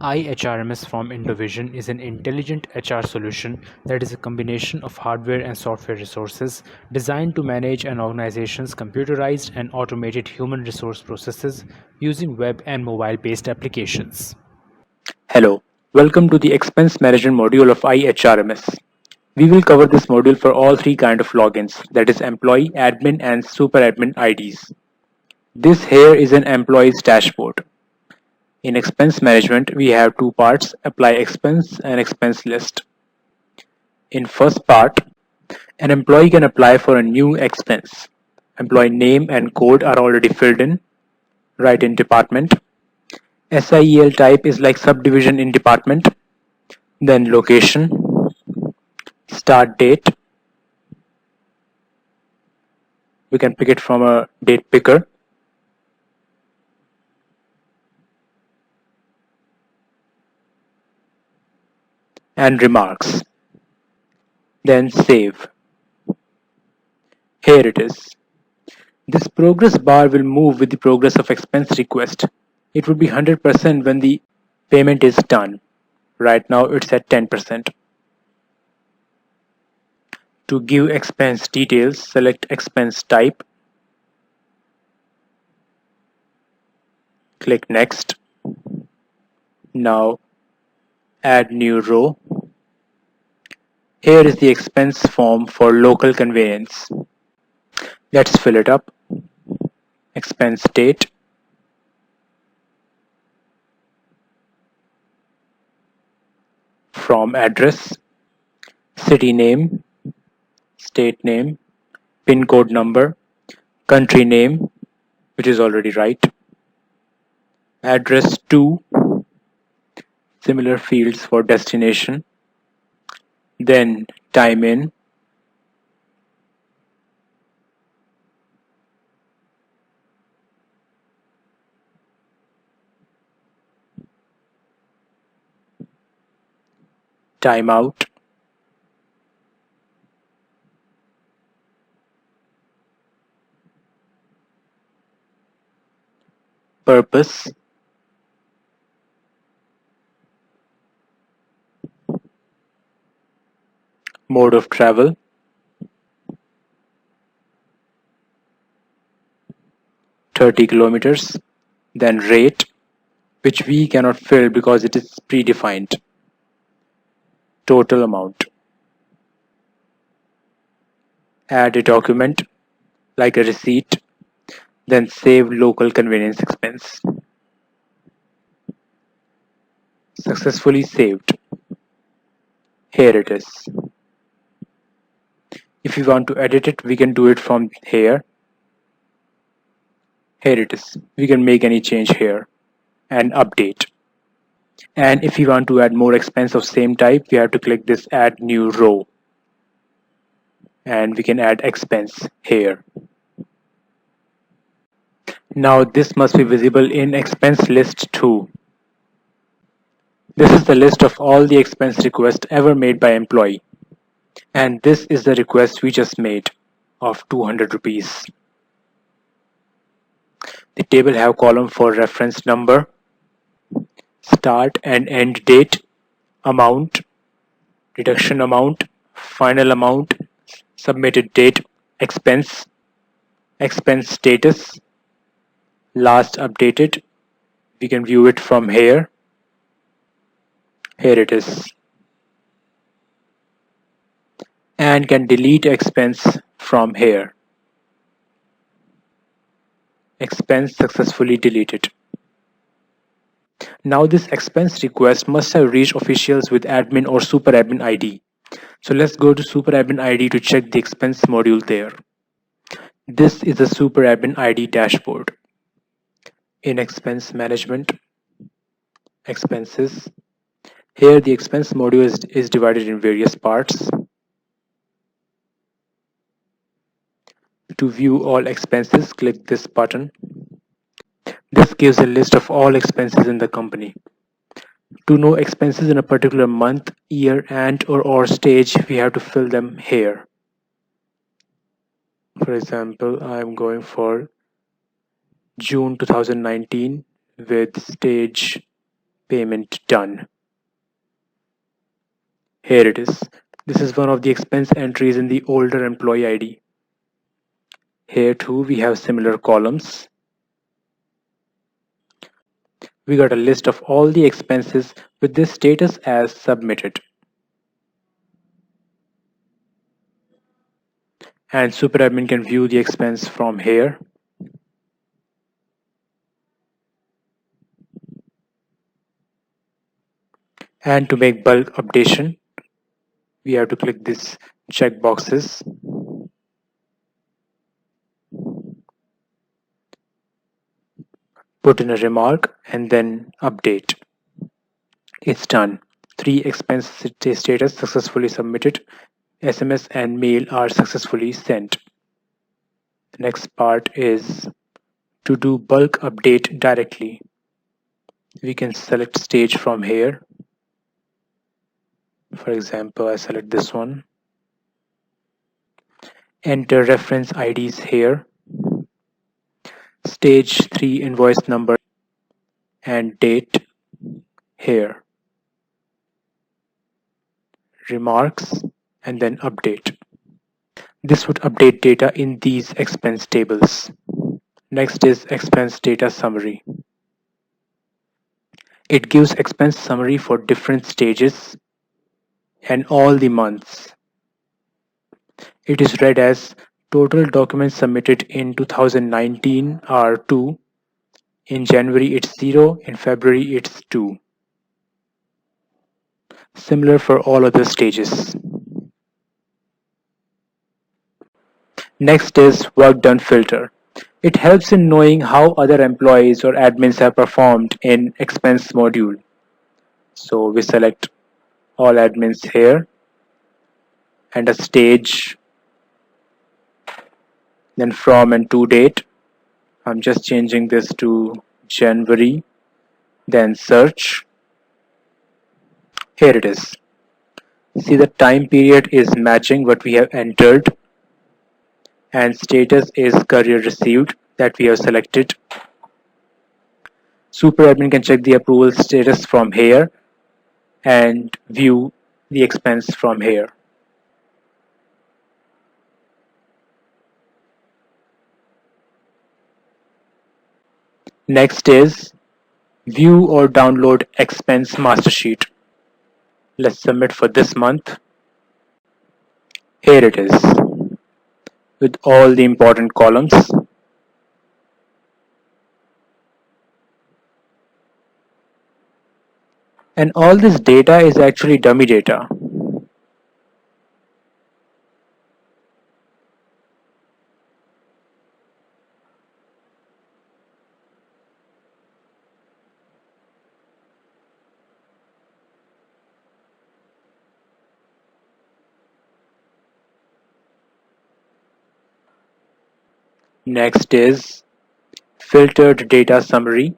iHRMS from Indovision is an intelligent HR solution that is a combination of hardware and software resources designed to manage an organization's computerized and automated human resource processes using web and mobile-based applications. Hello, welcome to the expense management module of iHRMS. We will cover this module for all three kinds of logins, that is employee, admin and super admin IDs. This here is an employee's dashboard. In expense management, we have two parts, apply expense and expense list. In first part, an employee can apply for a new expense. Employee name and code are already filled in. Write in department. SIEL type is like subdivision in department. Then location, start date. We can pick it from a date picker. And remarks. Then save. Here it is. This progress bar will move with the progress of expense request. It would be 100% when the payment is done. Right now it's at 10%. To give expense details, select expense type. Click next. Now add new row. Here is the expense form for local conveyance. Let's fill it up. Expense date. From address. City name. State name. PIN code number. Country name, which is already right. Address to. Similar fields for destination. Then time in. Time out. Purpose. Mode of travel. 30 kilometers. Then rate, which we cannot fill because it is predefined. Total amount. Add a document like a receipt. Then save local convenience expense. Successfully saved. Here it is. If we want to edit it, we can do it from here. Here it is. We can make any change here and update. And if we want to add more expense of same type, we have to click this add new row. And we can add expense here. Now this must be visible in expense list too. This is the list of all the expense requests ever made by employee. And this is the request we just made of 200 rupees. The table have column for reference number, start and end date, amount, deduction amount, final amount, submitted date, expense, expense status, last updated. We can view it from here. Here it is. And can delete expense from here. Expense successfully deleted. Now this expense request must have reached officials with admin or super admin ID. So let's go to super admin ID to check the expense module there. This is the super admin ID dashboard. In expense management, expenses. Here the expense module is divided in various parts. To view all expenses, click this button. This gives a list of all expenses in the company. To know expenses in a particular month, year, and or stage, we have to fill them here. For example, I am going for June 2019 with stage Payment done. Here it is. This is one of the expense entries in the older employee ID. Here too we have similar columns. We got a list of all the expenses with this status as submitted. And superadmin can view the expense from here. And to make bulk updation, we have to click these check boxes. Put in a remark and then update. It's done. 3 expense status successfully submitted. SMS and mail are successfully sent. The next part is to do bulk update directly. We can select stage from here. For example, I select this one. Enter reference IDs here. Stage 3 invoice number and date here. Remarks and then update. This would update data in these expense tables. Next is expense data summary. It gives expense summary for different stages and all the months. It is read as total documents submitted in 2019 are 2, in January it's 0, in February it's 2. Similar for all other stages. Next is work done filter. It helps in knowing how other employees or admins have performed in expense module. So we select all admins here and a stage, then from and to date. I'm just changing this to January, then search. Here it is. See, the time period is matching what we have entered and status is career received that we have selected. Superadmin can check the approval status from here and view the expense from here. Next is view or download expense master sheet. Let's submit for this month. Here it is with all the important columns. And all this data is actually dummy data. Next is filtered data summary.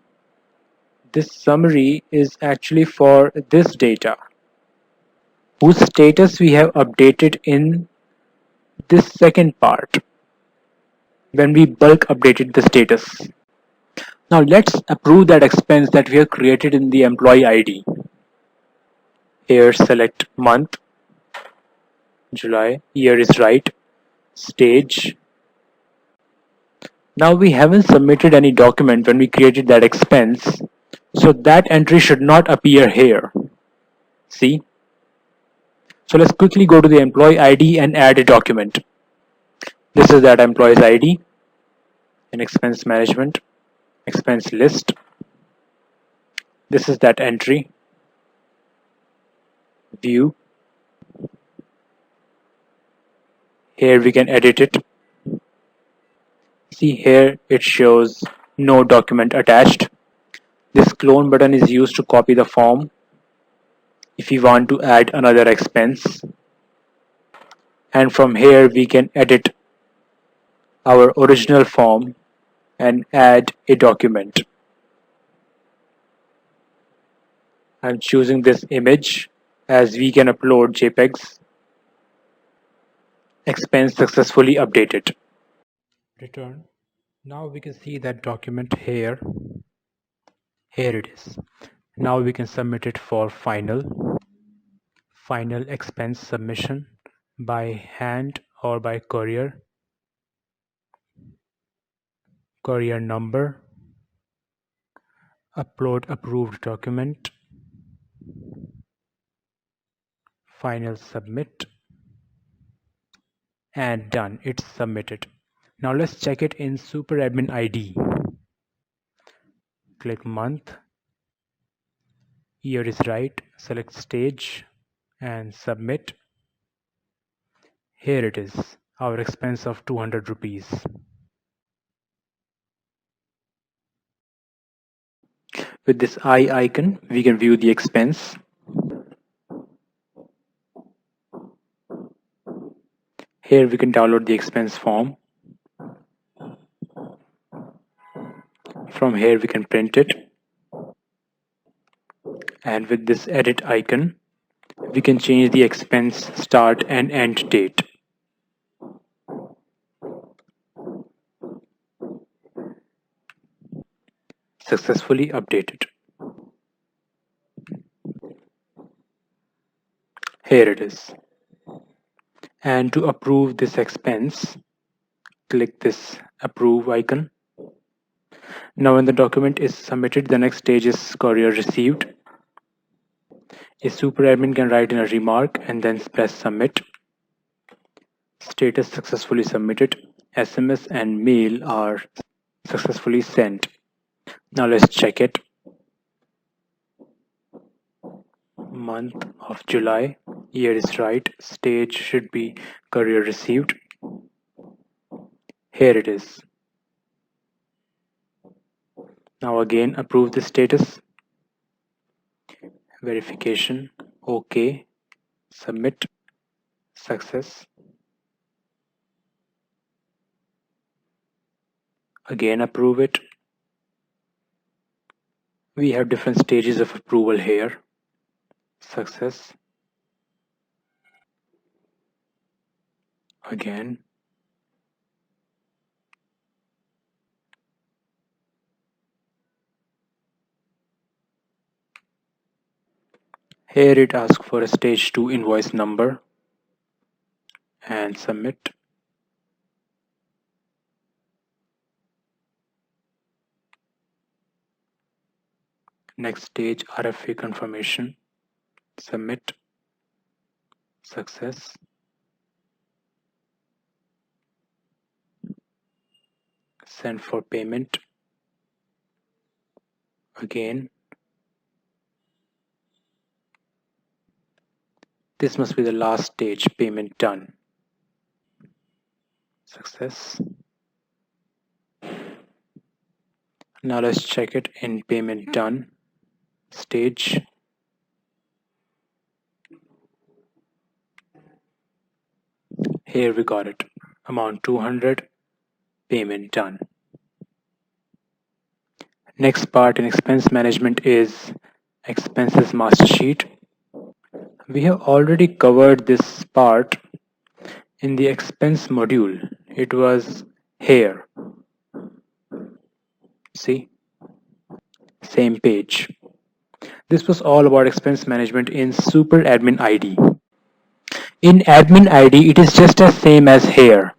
This summary is actually for this data, whose status we have updated in this second part when we bulk updated the status. Now let's approve that expense that we have created in the employee ID. Here select month, July, year is right, stage. Now we haven't submitted any document when we created that expense, so that entry should not appear here. See? So let's quickly go to the employee ID and add a document. This is that employee's ID, an expense management, expense list. This is that entry, view. Here we can edit it. See, here it shows no document attached. This clone button is used to copy the form if we want to add another expense. And from here we can edit our original form and add a document. I'm choosing this image as we can upload JPEGs. Expense successfully updated. Return. Now we can see that document here. Here it is. Now we can submit it for final expense submission by hand or by courier number, upload approved document, final submit, and done. It's submitted. Now let's check it in Super Admin ID. Click month, year is right, select stage and submit. Here it is, our expense of 200 rupees. With this eye icon, we can view the expense. Here we can download the expense form. From here we can print it. And with this edit icon, we can change the expense start and end date. Successfully updated. Here it is. And to approve this expense, click this approve icon. Now when the document is submitted, the next stage is courier received. A super admin can write in a remark and then press submit. Status successfully submitted. SMS and mail are successfully sent. Now let's check it. Month of July, year is right, stage should be courier received. Here it is. Now again approve the status. Verification, OK, submit, success. Again approve it. We have different stages of approval here. Success. Again. Here it asks for a stage 2 invoice number and submit. Next stage, RFA confirmation. Submit. Success. Send for payment. Again. This must be the last stage, payment done. Success. Now let's check it in payment done stage. Here we got it. Amount 200, payment done. Next part in expense management is expenses master sheet. We have already covered this part in the expense module. It was here. See? Same page. This was all about expense management in Super Admin ID. In Admin ID, it is just as same as here.